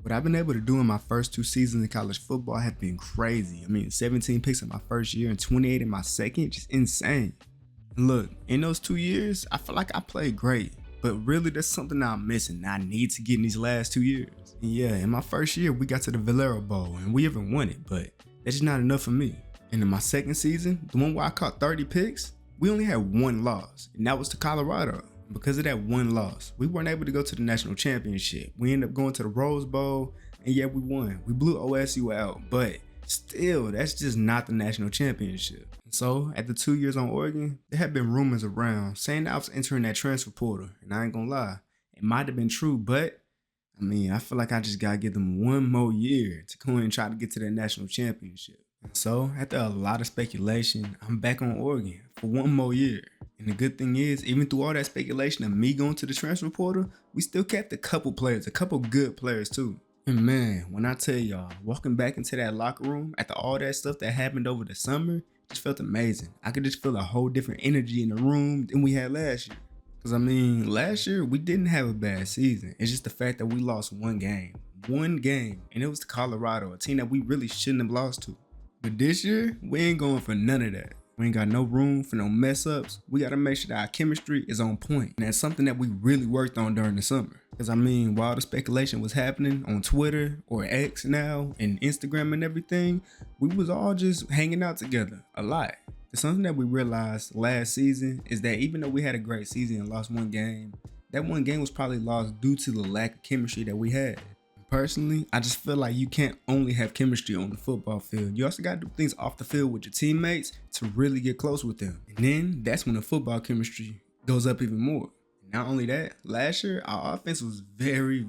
What I've been able to do in my first 2 seasons in college football have been crazy. I mean, 17 picks in my first year and 28 in my second, just insane. And look, in those 2 years, I feel like I played great, but really there's something that I'm missing that I need to get in these last 2 years. And yeah, in my first year, we got to the Valero Bowl and we even won it, but that's just not enough for me. And in my second season, the one where I caught 30 picks, we only had one loss, and that was to Colorado. Because of that one loss, we weren't able to go to the national championship. We ended up going to the Rose Bowl, and yeah, we won. We blew OSU out, but still, that's just not the national championship. So, after 2 years on Oregon, there had been rumors around saying that I was entering that transfer portal, and I ain't gonna lie, it might have been true, but I mean, I feel like I just gotta give them one more year to go and try to get to that national championship. So, after a lot of speculation, I'm back on Oregon for one more year. And the good thing is, even through all that speculation of me going to the transfer portal, we still kept a couple good players too. And man, when I tell y'all, walking back into that locker room after all that stuff that happened over the summer, just felt amazing. I could just feel a whole different energy in the room than we had last year. Because I mean, last year we didn't have a bad season. It's just the fact that we lost one game, and it was to Colorado, a team that we really shouldn't have lost to. But this year, we ain't going for none of that. We ain't got no room for no mess ups. We gotta make sure that our chemistry is on point. And that's something that we really worked on during the summer. Because I mean, while the speculation was happening on Twitter or X now and Instagram and everything, we was all just hanging out together a lot. And something that we realized last season is that even though we had a great season and lost one game, that one game was probably lost due to the lack of chemistry that we had. Personally, I just feel like you can't only have chemistry on the football field. You also got to do things off the field with your teammates to really get close with them. And then that's when the football chemistry goes up even more. Not only that, last year, our offense was very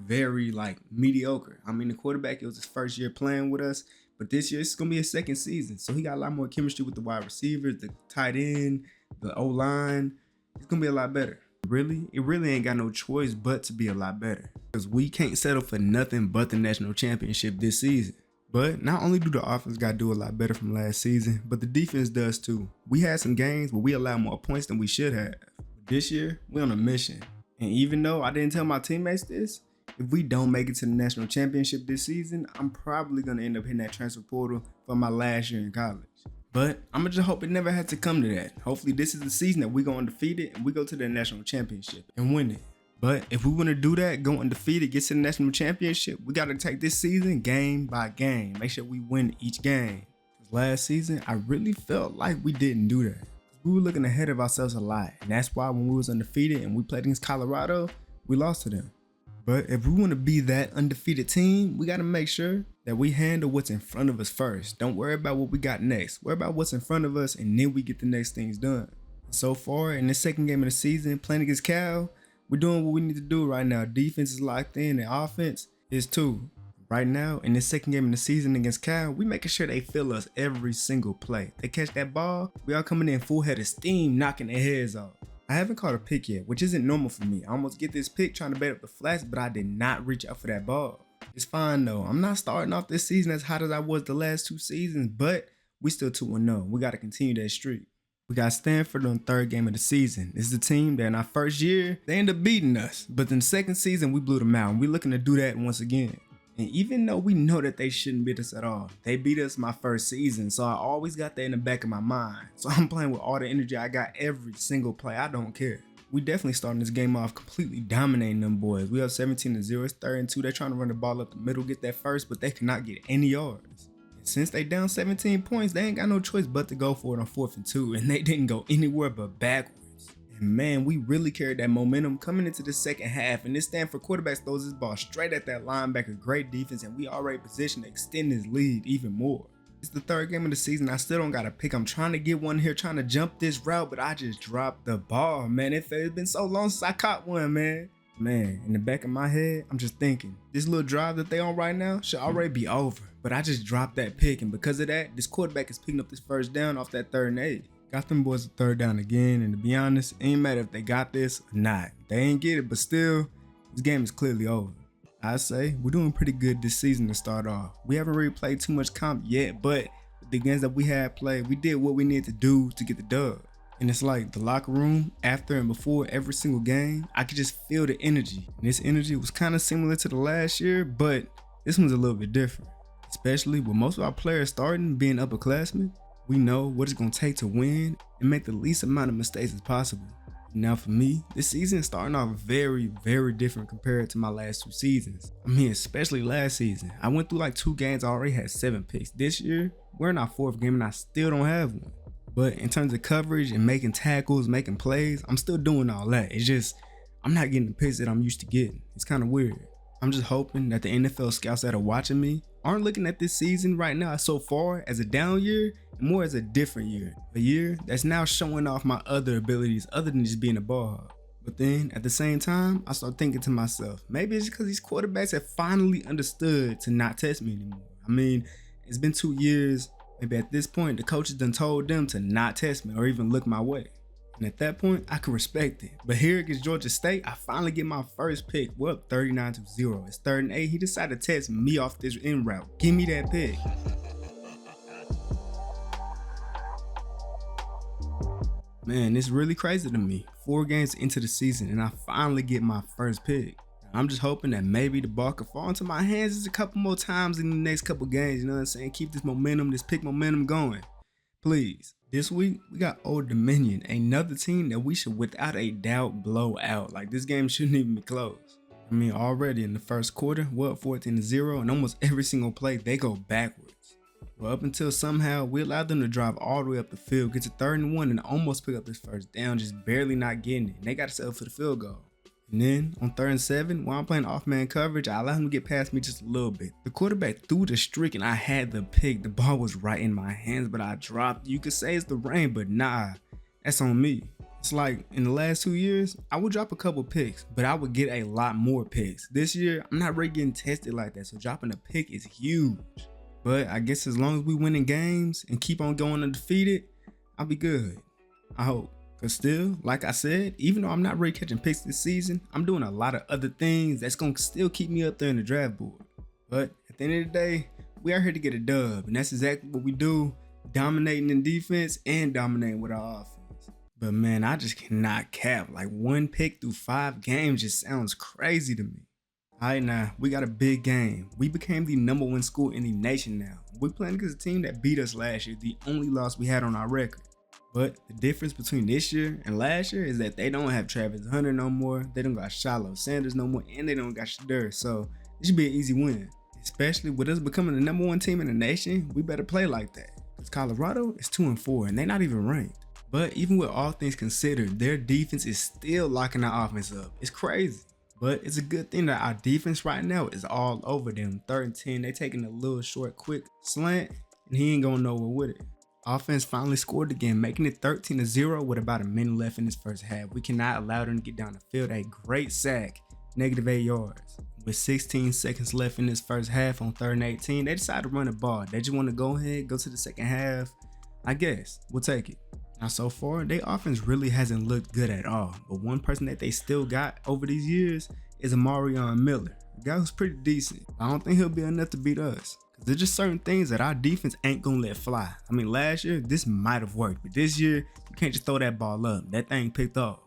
mediocre. I mean, the quarterback, it was his first year playing with us, but this year it's going to be his second season. So he got a lot more chemistry with the wide receivers, the tight end, the O-line. It's going to be a lot better. It really ain't got no choice but to be a lot better. Because we can't settle for nothing but the national championship this season. But not only do the offense got to do a lot better from last season, but the defense does too. We had some games where we allowed more points than we should have. But this year, we're on a mission. And even though I didn't tell my teammates this, if we don't make it to the national championship this season, I'm probably going to end up hitting that transfer portal for my last year in college. But I'm going to just hope it never had to come to that. Hopefully this is the season that we go undefeated and we go to the national championship and win it. But if we want to do that, go undefeated, get to the national championship, we got to take this season game by game. Make sure we win each game. Because last season, I really felt like we didn't do that. We were looking ahead of ourselves a lot. And that's why when we was undefeated and we played against Colorado, we lost to them. But if we want to be that undefeated team, we got to make sure that we handle what's in front of us first. Don't worry about what we got next. Worry about what's in front of us, and then we get the next things done. So far, in the second game of the season, playing against Cal, we're doing what we need to do right now. Defense is locked in, and offense is too. Right now, in the second game of the season against Cal, we making sure they feel us every single play. They catch that ball, we all coming in full head of steam, knocking their heads off. I haven't caught a pick yet, which isn't normal for me. I almost get this pick trying to bait up the flats, but I did not reach out for that ball. It's fine though. I'm not starting off this season as hot as I was the last 2 seasons, but we still 2-0. We got to continue that streak. We got Stanford on the third game of the season. This is a team that in our first year, they ended up beating us. But in the second season, we blew them out, and we're looking to do that once again. And even though we know that they shouldn't beat us at all, they beat us my first season, so I always got that in the back of my mind. So I'm playing with all the energy I got every single play. I don't care. We definitely starting this game off completely dominating them boys. We have 17-0, it's 3rd and 2. They're trying to run the ball up the middle, get that first, but they cannot get any yards. And since they down 17 points, they ain't got no choice but to go for it on 4th and 2, and they didn't go anywhere but backwards. And man, we really carried that momentum coming into the second half, and this Stanford quarterback throws his ball straight at that linebacker. Great defense, and we already positioned to extend his lead even more. It's the 3rd game of the season. I still don't got a pick. I'm trying to get one here, trying to jump this route, but I just dropped the ball, man. It's been so long since I caught one, man. Man, in the back of my head, I'm just thinking, this little drive that they on right now should already be over. But I just dropped that pick, and because of that, this quarterback is picking up this first down off that 3rd and 8. Got them boys a 3rd down again, and to be honest, it ain't matter if they got this or not. They ain't get it, but still, this game is clearly over. I say we're doing pretty good this season to start off. We haven't really played too much comp yet, but the games that we had played, we did what we needed to do to get the dub. And it's like the locker room, after and before every single game, I could just feel the energy. And this energy was kind of similar to the last year, but this one's a little bit different, especially with most of our players starting being upperclassmen. We know what it's going to take to win and make the least amount of mistakes as possible. Now for me, this season is starting off very, very different compared to my last 2 seasons. I mean, especially last season. I went through like 2 games, I already had 7 picks. This year, we're in our 4th game and I still don't have one. But in terms of coverage and making tackles, making plays, I'm still doing all that. It's just, I'm not getting the picks that I'm used to getting. It's kind of weird. I'm just hoping that the NFL scouts that are watching me aren't looking at this season right now so far as a down year and more as a different year. A year that's now showing off my other abilities other than just being a ball hog. But then at the same time, I start thinking to myself, maybe it's because these quarterbacks have finally understood to not test me anymore. I mean, it's been 2 years. Maybe at this point, the coaches done told them to not test me or even look my way. And at that point, I can respect it. But here against Georgia State, I finally get my first pick. We're up 39-0. It's 3rd and 8. He decided to test me off this in route. Give me that pick. Man, it's really crazy to me. 4 games into the season and I finally get my first pick. I'm just hoping that maybe the ball could fall into my hands just a couple more times in the next couple games. You know what I'm saying? Keep this momentum, this pick momentum going. Please. This week, we got Old Dominion, another team that we should without a doubt blow out. Like, this game shouldn't even be close. I mean, already in the first quarter, we're up 14-0, and almost every single play, they go backwards. Well, up until somehow, we allowed them to drive all the way up the field, get to 3rd and 1, and almost pick up this first down, just barely not getting it. And they got to settle for the field goal. And then, on 3rd and 7, while I'm playing off-man coverage, I allowed him to get past me just a little bit. The quarterback threw the streak and I had the pick. The ball was right in my hands, but I dropped. You could say it's the rain, but nah, that's on me. It's like, in the last 2 years, I would drop a couple picks, but I would get a lot more picks. This year, I'm not really getting tested like that, so dropping a pick is huge. But I guess as long as we win in games and keep on going undefeated, I'll be good. I hope. But still, like I said, even though I'm not really catching picks this season, I'm doing a lot of other things that's going to still keep me up there in the draft board. But at the end of the day, we are here to get a dub, and that's exactly what we do, dominating in defense and dominating with our offense. But man, I just cannot cap. Like 1 pick through 5 games just sounds crazy to me. Alright, now, we got a big game. We became the #1 school in the nation now. We're playing against a team that beat us last year, the only loss we had on our record. But the difference between this year and last year is that they don't have Travis Hunter no more, they don't got Shiloh Sanders no more, and they don't got Shadur. So it should be an easy win. Especially with us becoming the #1 team in the nation, we better play like that. Because Colorado is 2-4 and they're not even ranked. But even with all things considered, their defense is still locking our offense up. It's crazy. But it's a good thing that our defense right now is all over them. 3rd and 10, they taking a little short, quick slant, and he ain't going nowhere with it. Offense finally scored again, making it 13-0 with about a minute left in this first half. We cannot allow them to get down the field. A great sack, -8 yards. With 16 seconds left in this first half on 3rd and 18, they decided to run the ball. They just want to go ahead, go to the second half. I guess we'll take it. Now so far, their offense really hasn't looked good at all. But one person that they still got over these years is Amarion Miller, a guy who's pretty decent. I don't think he'll be enough to beat us. There's just certain things that our defense ain't gonna let fly. I mean, last year, this might have worked, but this year, you can't just throw that ball up. That thing picked off.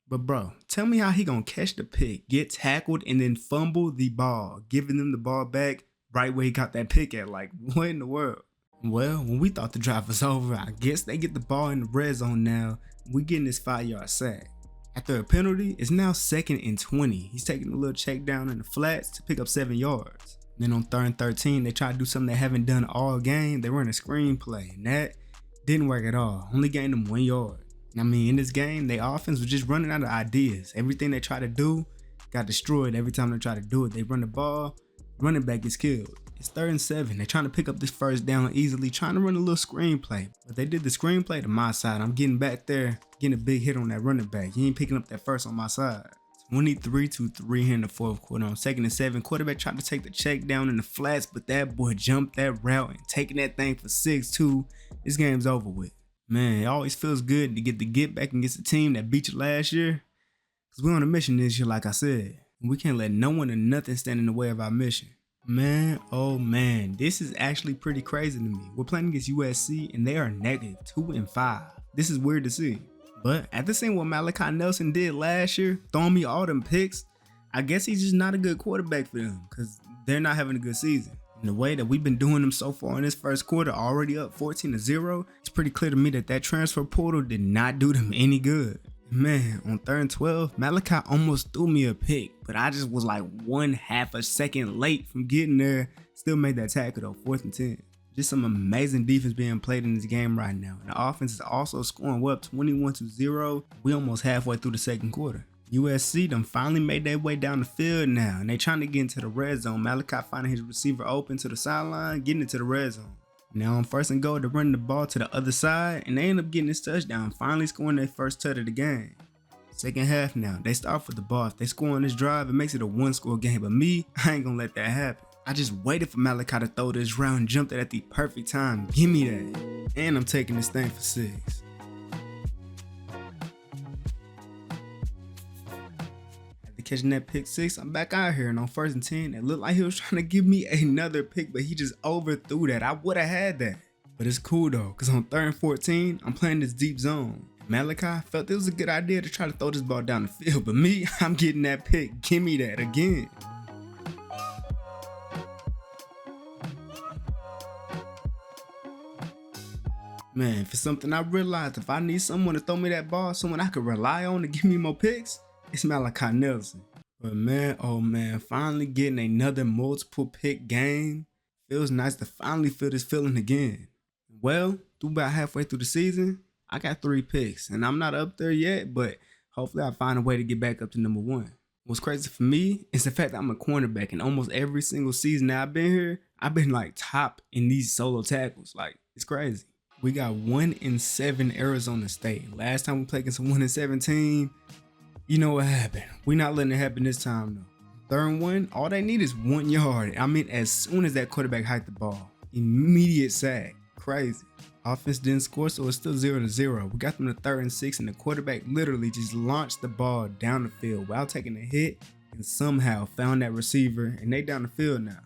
But bro, tell me how he gonna catch the pick, get tackled, and then fumble the ball, giving them the ball back right where he got that pick at. Like, what in the world? Well, when we thought the drive was over, I guess they get the ball in the red zone now. We getting this 5-yard sack. After a penalty, it's now 2nd and 20. He's taking a little check down in the flats to pick up 7 yards. Then on 3rd and 13, they try to do something they haven't done all game. They run a screen play, and that didn't work at all. Only gained them 1 yard. I mean, in this game, their offense was just running out of ideas. Everything they tried to do got destroyed every time they try to do it. They run the ball, running back gets killed. It's 3rd and 7. They're trying to pick up this first down easily, trying to run a little screenplay. But they did the screenplay to my side. I'm getting back there, getting a big hit on that running back. You ain't picking up that first on my side. 23-3 here in the 4th quarter. On 2nd and 7, quarterback tried to take the check down in the flats, but that boy jumped that route and taking that thing for 6-2. This game's over with. Man, it always feels good to get back against a team that beat you last year. Because we're on a mission this year, like I said. And we can't let no one or nothing stand in the way of our mission. Man, oh man, this is actually pretty crazy to me. We're playing against USC and they are -2-5. This is weird to see. But after seeing what Malachi Nelson did last year, throwing me all them picks, I guess he's just not a good quarterback for them. Because they're not having a good season. And the way that we've been doing them so far in this first quarter, already up 14-0, it's pretty clear to me that transfer portal did not do them any good. Man, on 3rd and 12, Malachi almost threw me a pick, but I just was like 1/2 a second late from getting there. Still made that tackle though, 4th and 10. Just some amazing defense being played in this game right now. And the offense is also scoring up 21-0. We almost halfway through the second quarter. USC done finally made their way down the field now, and they trying to get into the red zone. Malachi finding his receiver open to the sideline, getting into the red zone. Now on 1st and goal, they're running the ball to the other side, and they end up getting this touchdown, finally scoring their first touch of the game. Second half now, they start with the ball. If they score on this drive, it makes it a 1-score game, but me, I ain't gonna let that happen. I just waited for Malachi to throw this round and jumped it at the perfect time. Give me that. And I'm taking this thing for 6. Catching that pick 6, I'm back out here, and on 1st and 10, it looked like he was trying to give me another pick, but he just overthrew that. I would have had that. But it's cool though, because on 3rd and 14, I'm playing this deep zone. Malachi felt it was a good idea to try to throw this ball down the field, but me, I'm getting that pick. Give me that again. Man, for something I realized, if I need someone to throw me that ball, someone I could rely on to give me more picks, it's Malachi Nelson. But man, oh man, finally getting another multiple pick game. Feels nice to finally feel this feeling again. Well, through about halfway through the season, I got 3 picks, and I'm not up there yet, but hopefully I find a way to get back up to number 1. What's crazy for me is the fact that I'm a cornerback, and almost every single season that I've been here, I've been like top in these solo tackles. Like, it's crazy. We got 1-7 Arizona State. Last time we played against a 1-17, you know what happened. We're not letting it happen this time though. 3rd and 1, all they need is 1 yard. I mean, as soon as that quarterback hiked the ball, immediate sack. Crazy. Offense didn't score, so it's still 0-0. We got them to 3rd and 6, and the quarterback literally just launched the ball down the field while taking a hit and somehow found that receiver, and they down the field now.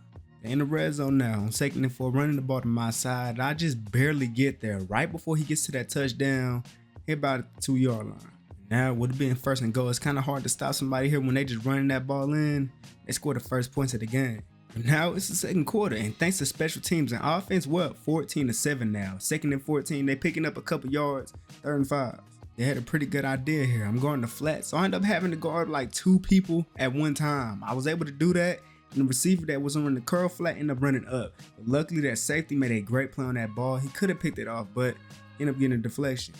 They're in the red zone now. On 2nd and 4, running the ball to my side. I just barely get there. Right before he gets to that touchdown, hit about at the 2-yard line. Now, with it being 1st and goal, it's kind of hard to stop somebody here when they just running that ball in. They scored the first points of the game. But now it's the second quarter, and thanks to special teams and offense, we're up 14-7 now. 2nd and 14, they picking up a couple yards. 3rd and 5. They had a pretty good idea here. I'm guarding the flat, so I end up having to guard like 2 people at one time. I was able to do that, and the receiver that was on the curl flat ended up running up. But luckily, that safety made a great play on that ball. He could have picked it off, but ended up getting a deflection.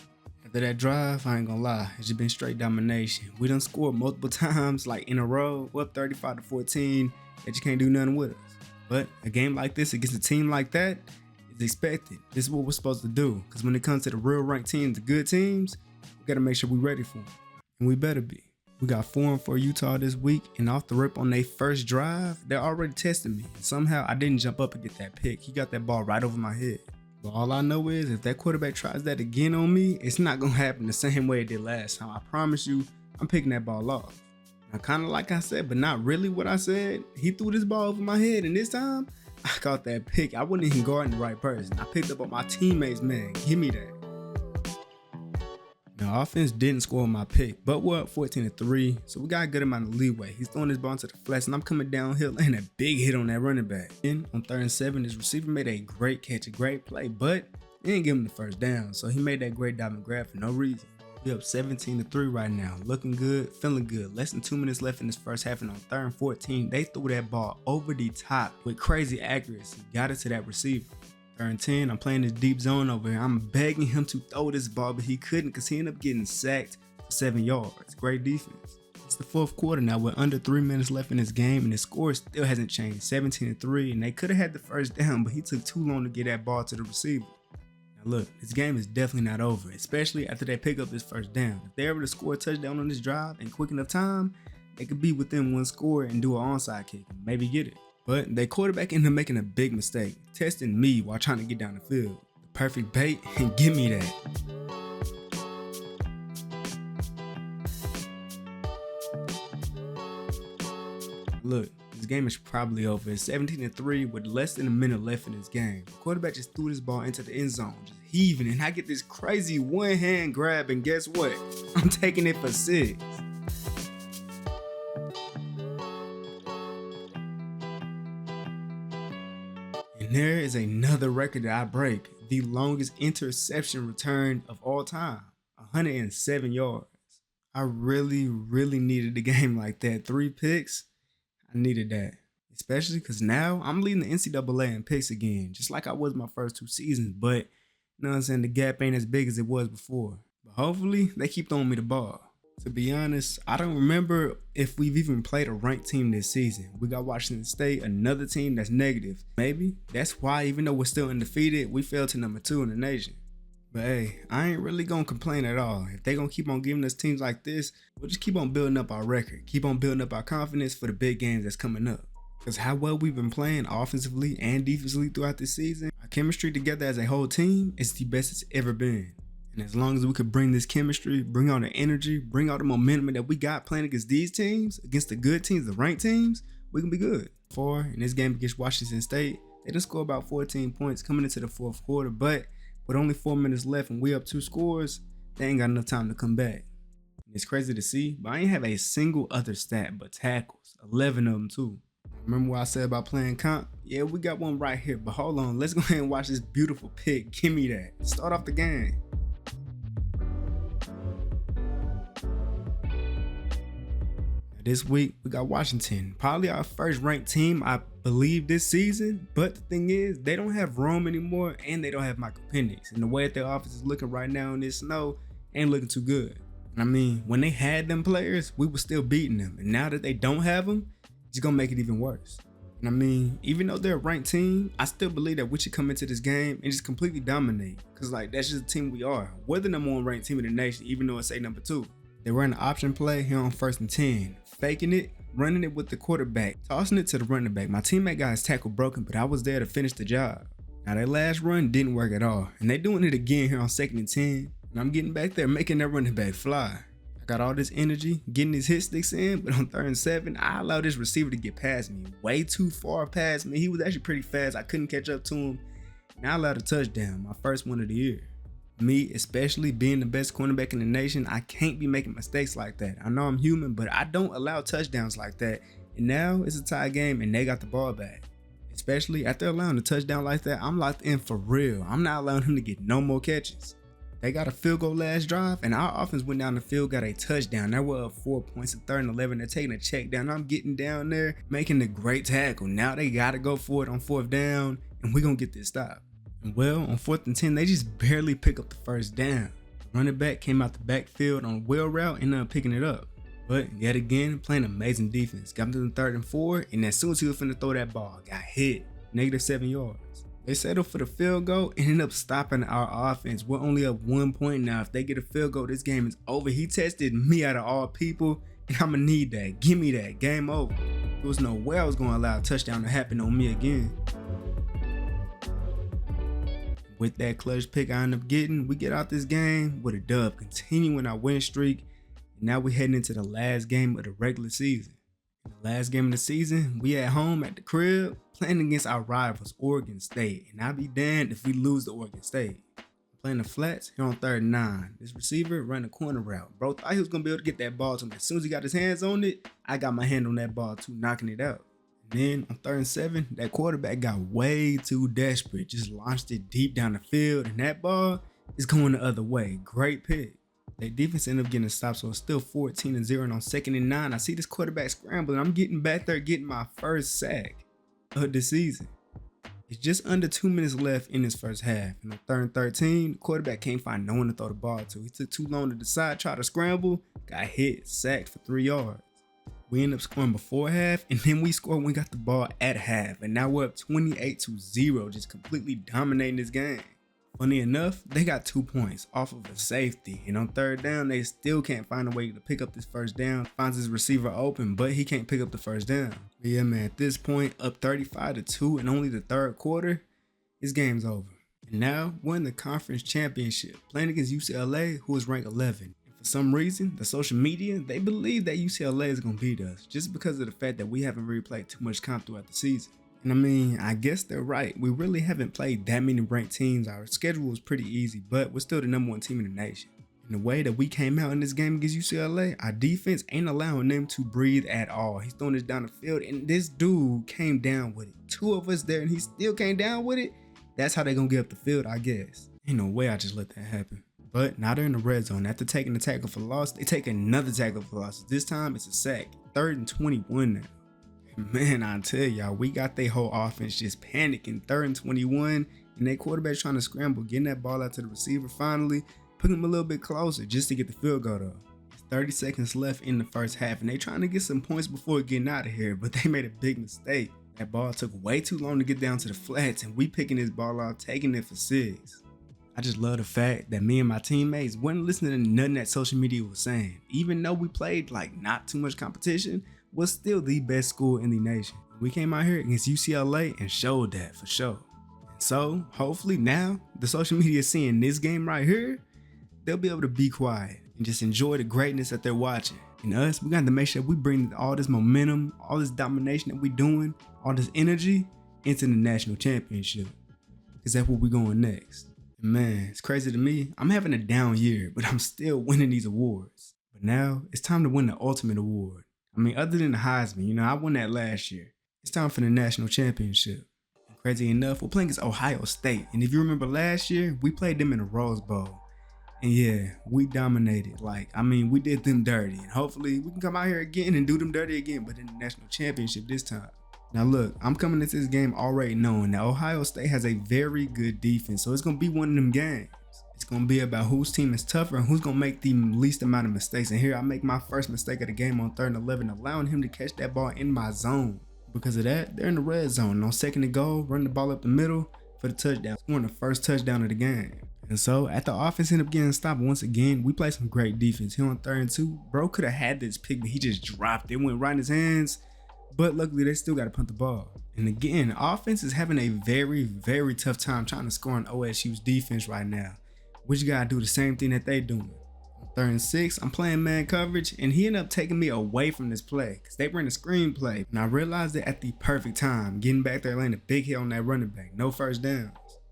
After that drive, I ain't gonna lie, it's just been straight domination. We done scored multiple times, like in a row. We're up 35-14, that you can't do nothing with us. But a game like this against a team like that is expected. This is what we're supposed to do, because when it comes to the real ranked teams, the good teams, we gotta make sure we're ready for them. And we better be. We got 4-4 Utah this week, and off the rip on their first drive, they're already testing me. Somehow I didn't jump up and get that pick. He got that ball right over my head. But all I know is if that quarterback tries that again on me, it's not gonna happen the same way it did last time. I promise you, I'm picking that ball off. Now, kind of like I said, but not really what I said. He threw this ball over my head, and this time, I caught that pick. I wasn't even guarding the right person. I picked up on my teammates, man. Give me that. Now, offense didn't score my pick, but we're up 14-3, so we got a good amount of leeway. He's throwing this ball into the flats, and I'm coming downhill and a big hit on that running back. Then on 3rd and 7, his receiver made a great catch, a great play, but he didn't give him the first down, so he made that great diamond grab for no reason. We up 17-3 right now, looking good, feeling good. Less than 2 minutes left in this first half, and on 3rd and 14, they threw that ball over the top with crazy accuracy, got it to that receiver. 3rd and 10, I'm playing this deep zone over here. I'm begging him to throw this ball, but he couldn't because he ended up getting sacked for 7 yards. Great defense. It's the 4th quarter now with under 3 minutes left in this game, and the score still hasn't changed. 17-3, and they could have had the first down, but he took too long to get that ball to the receiver. Now look, this game is definitely not over, especially after they pick up this first down. If they're able to score a touchdown on this drive in quick enough time, they could be within 1 score and do an onside kick and maybe get it. But their quarterback ended up making a big mistake, testing me while trying to get down the field. The perfect bait, and give me that. Look, this game is probably over. It's 17-3 with less than a minute left in this game. The quarterback just threw this ball into the end zone, just heaving, and I get this crazy one-hand grab, and guess what? I'm taking it for 6. And there is another record that I break, the longest interception return of all time, 107 yards. I really needed a game like that. 3 picks, I needed that. Especially because now I'm leading the NCAA in picks again, just like I was my first 2 seasons. But, you know what I'm saying, the gap ain't as big as it was before. But hopefully, they keep throwing me the ball. To be honest, I don't remember if we've even played a ranked team this season. We got Washington State, another team that's negative. Maybe that's why, even though we're still undefeated, we fell to number 2 in the nation. But hey, I ain't really gonna complain at all. If they gonna keep on giving us teams like this, we'll just keep on building up our record, keep on building up our confidence for the big games that's coming up. Because how well we've been playing offensively and defensively throughout this season, our chemistry together as a whole team is the best it's ever been. And as long as we could bring this chemistry, bring all the energy, bring all the momentum that we got playing against these teams, against the good teams, the ranked teams, we can be good. In this game against Washington State, they done score about 14 points coming into the 4th quarter, but with only 4 minutes left and we up 2 scores, they ain't got enough time to come back. And it's crazy to see, but I ain't have a single other stat but tackles, 11 of them too. Remember what I said about playing comp? Yeah, we got one right here, but hold on, let's go ahead and watch this beautiful pick. Give me that. Start off the game. This week, we got Washington, probably our first ranked team, I believe, this season. But the thing is, they don't have Rome anymore, and they don't have Michael Penix. And the way that their offense is looking right now in this snow ain't looking too good. And I mean, when they had them players, we were still beating them. And now that they don't have them, it's going to make it even worse. And I mean, even though they're a ranked team, I still believe that we should come into this game and just completely dominate. Because, like, that's just the team we are. We're the number 1 ranked team in the nation, even though it's number 2. They ran an option play here on 1st and 10. Faking it, running it with the quarterback, tossing it to the running back. My teammate got his tackle broken, but I was there to finish the job. Now that last run didn't work at all, and they doing it again here on 2nd and 10, and I'm getting back there making that running back fly. I got all this energy, getting his hit sticks in, but on 3rd and 7, I allowed this receiver to get past me, way too far past me. He was actually pretty fast, I couldn't catch up to him, and I allowed a touchdown, my first one of the year. Me, especially being the best cornerback in the nation, I can't be making mistakes like that. I know I'm human, but I don't allow touchdowns like that. And now it's a tie game and they got the ball back. Especially after allowing a touchdown like that, I'm locked in for real. I'm not allowing him to get no more catches. They got a field goal last drive and our offense went down the field, got a touchdown. They were up 4 points at 3rd and 11. They're taking a check down. I'm getting down there, making a great tackle. Now they got to go for it on 4th down and we're going to get this stop. Well, on 4th and 10, they just barely pick up the 1st down. The running back came out the backfield on a wheel route and ended up picking it up. But yet again, playing amazing defense. Got him to the 3rd and 4, and as soon as he was finna throw that ball, got hit. -7 yards. They settled for the field goal and ended up stopping our offense. We're only up 1 point now. If they get a field goal, this game is over. He tested me out of all people, and I'ma need that. Give me that. Game over. There was no way I was gonna allow a touchdown to happen on me again. With that clutch pick I end up getting, we get out this game with a dub, continuing our win streak. And now we're heading into the last game of the regular season. In the last game of the season, we at home at the crib, playing against our rivals, Oregon State. And I'll be damned if we lose to Oregon State. I'm playing the flats here on 3rd and 9. This receiver ran a corner route. Bro thought he was going to be able to get that ball to him. As soon as he got his hands on it, I got my hand on that ball too, knocking it out. And then on 3rd and 7, that quarterback got way too desperate. Just launched it deep down the field, and that ball is going the other way. Great pick. Their defense ended up getting a stop, so it's still 14-0. And on 2nd and 9, I see this quarterback scrambling. I'm getting back there, getting my first sack of the season. It's just under 2 minutes left in this first half. And on 3rd and 13, the quarterback can't find no one to throw the ball to. He took too long to decide, tried to scramble, got hit, sacked for 3 yards. We ended up scoring before half, and then we scored when we got the ball at half. And now we're up 28-0, just completely dominating this game. Funny enough, they got 2 points off of a safety. And on 3rd down, they still can't find a way to pick up this 1st down. Finds his receiver open, but he can't pick up the 1st down. But yeah, man, at this point, up 35-2 and only the 3rd quarter, this game's over. And now we're in the conference championship, playing against UCLA, who is ranked 11. For some reason, the social media, they believe that UCLA is going to beat us just because of the fact that we haven't really played too much comp throughout the season. And I mean, I guess they're right. We really haven't played that many ranked teams. Our schedule was pretty easy, but we're still the number 1 team in the nation. And the way that we came out in this game against UCLA, our defense ain't allowing them to breathe at all. He's throwing this down the field, and this dude came down with it. 2 of us there, and he still came down with it. That's how they gonna get up the field, I guess. Ain't no way I just let that happen. But now they're in the red zone. After taking the tackle for loss, they take another tackle for loss. This time it's a sack. 3rd and 21 now. Man, I tell y'all, we got their whole offense just panicking. 3rd and 21, and their quarterback trying to scramble, getting that ball out to the receiver finally, putting him a little bit closer just to get the field goal though. It's 30 seconds left in the first half, and they trying to get some points before getting out of here, but they made a big mistake. That ball took way too long to get down to the flats, and we picking this ball out, taking it for 6. I just love the fact that me and my teammates wasn't listening to nothing that social media was saying. Even though we played like not too much competition, was still the best school in the nation. We came out here against UCLA and showed that for sure. And so hopefully now the social media is seeing this game right here, they'll be able to be quiet and just enjoy the greatness that they're watching. And us, we got to make sure we bring all this momentum, all this domination that we doing, all this energy into the national championship. Because that's where we going next. And man, it's crazy to me. I'm having a down year, but I'm still winning these awards. But now it's time to win the ultimate award. I mean, other than the Heisman, I won that last year. It's time for the national championship. And crazy enough, we're playing against Ohio State. And if you remember last year, we played them in the Rose Bowl. And yeah, we dominated. We did them dirty. And hopefully we can come out here again and do them dirty again, but in the national championship this time. Now look, I'm coming into this game already knowing that Ohio State has a very good defense. So it's going to be one of them games. It's going to be about whose team is tougher and who's going to make the least amount of mistakes. And here I make my first mistake of the game on 3rd and 11, allowing him to catch that ball in my zone. Because of that, they're in the red zone. And on 2nd and goal, run the ball up the middle for the touchdown. Scoring the first touchdown of the game. And so after offense ended up getting stopped once again, we played some great defense. Here on 3rd and 2, bro could have had this pick, but he just dropped it. It went right in his hands. But luckily, they still got to punt the ball. And again, offense is having a very, very tough time trying to score on OSU's defense right now. Which you gotta do the same thing that they doing. On 3rd and 6, I'm playing man coverage, and he ended up taking me away from this play because they ran a screen play. And I realized it at the perfect time, getting back there, laying a big hit on that running back, no first downs.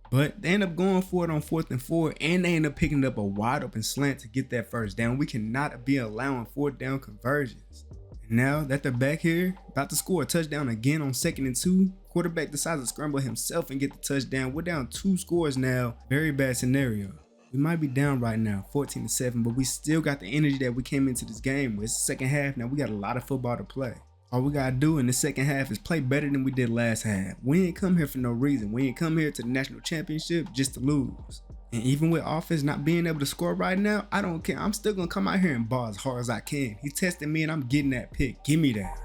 But they end up going for it on 4th and 4, and they end up picking up a wide open slant to get that first down. We cannot be allowing 4th down conversions. And now that they're back here, about to score a touchdown again on 2nd and 2, quarterback decides to scramble himself and get the touchdown. We're down 2 scores now. Very bad scenario. We might be down right now, 14-7, but we still got the energy that we came into this game with. It's the second half now. We got a lot of football to play. All we gotta do in the second half is play better than we did last half. We ain't come here for no reason. We ain't come here to the national championship just to lose. And even with offense not being able to score right now, I don't care. I'm still gonna come out here and ball as hard as I can. He tested me and I'm getting that pick. Give me that.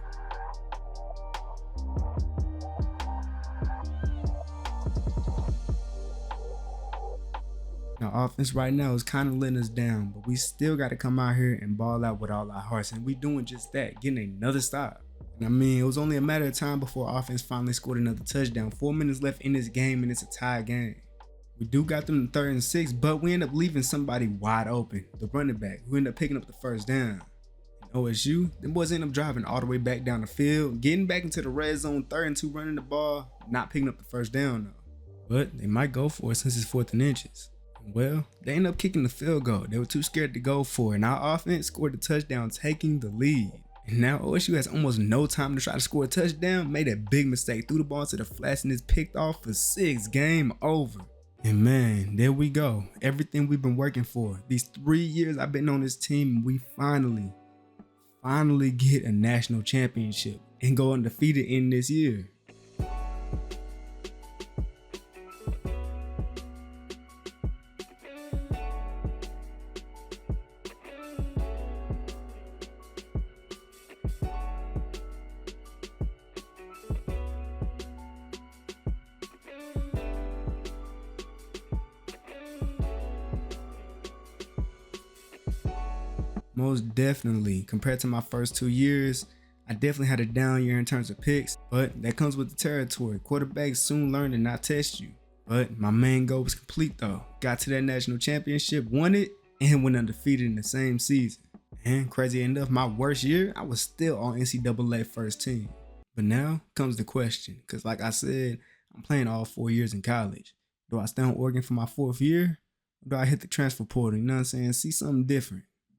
Now, offense right now is kind of letting us down, but we still got to come out here and ball out with all our hearts, and we doing just that, getting another stop. And I mean, it was only a matter of time before offense finally scored another touchdown. 4 minutes left in this game, and it's a tie game. We do got them in 3rd and 6, but we end up leaving somebody wide open, the running back, who ended up picking up the first down. And OSU, them boys end up driving all the way back down the field, getting back into the red zone, 3rd and 2, running the ball, not picking up the first down though. But they might go for it since it's 4th and inches. Well, they ended up kicking the field goal. They were too scared to go for it, and our offense scored the touchdown, taking the lead. And now OSU has almost no time to try to score a touchdown, made a big mistake, threw the ball to the flats, and it's picked off for 6. Game over. And man, there we go. Everything we've been working for. These 3 years I've been on this team, we finally get a national championship and go undefeated in this year. Most definitely, compared to my first 2 years, I definitely had a down year in terms of picks, but that comes with the territory. Quarterbacks soon learn to not test you. But my main goal was complete though. Got to that national championship, won it, and went undefeated in the same season. And crazy enough, my worst year, I was still on NCAA first team. But now comes the question, because like I said, I'm playing all 4 years in college. Do I stay on Oregon for my 4th year? Or do I hit the transfer portal? You know what I'm saying? See something different.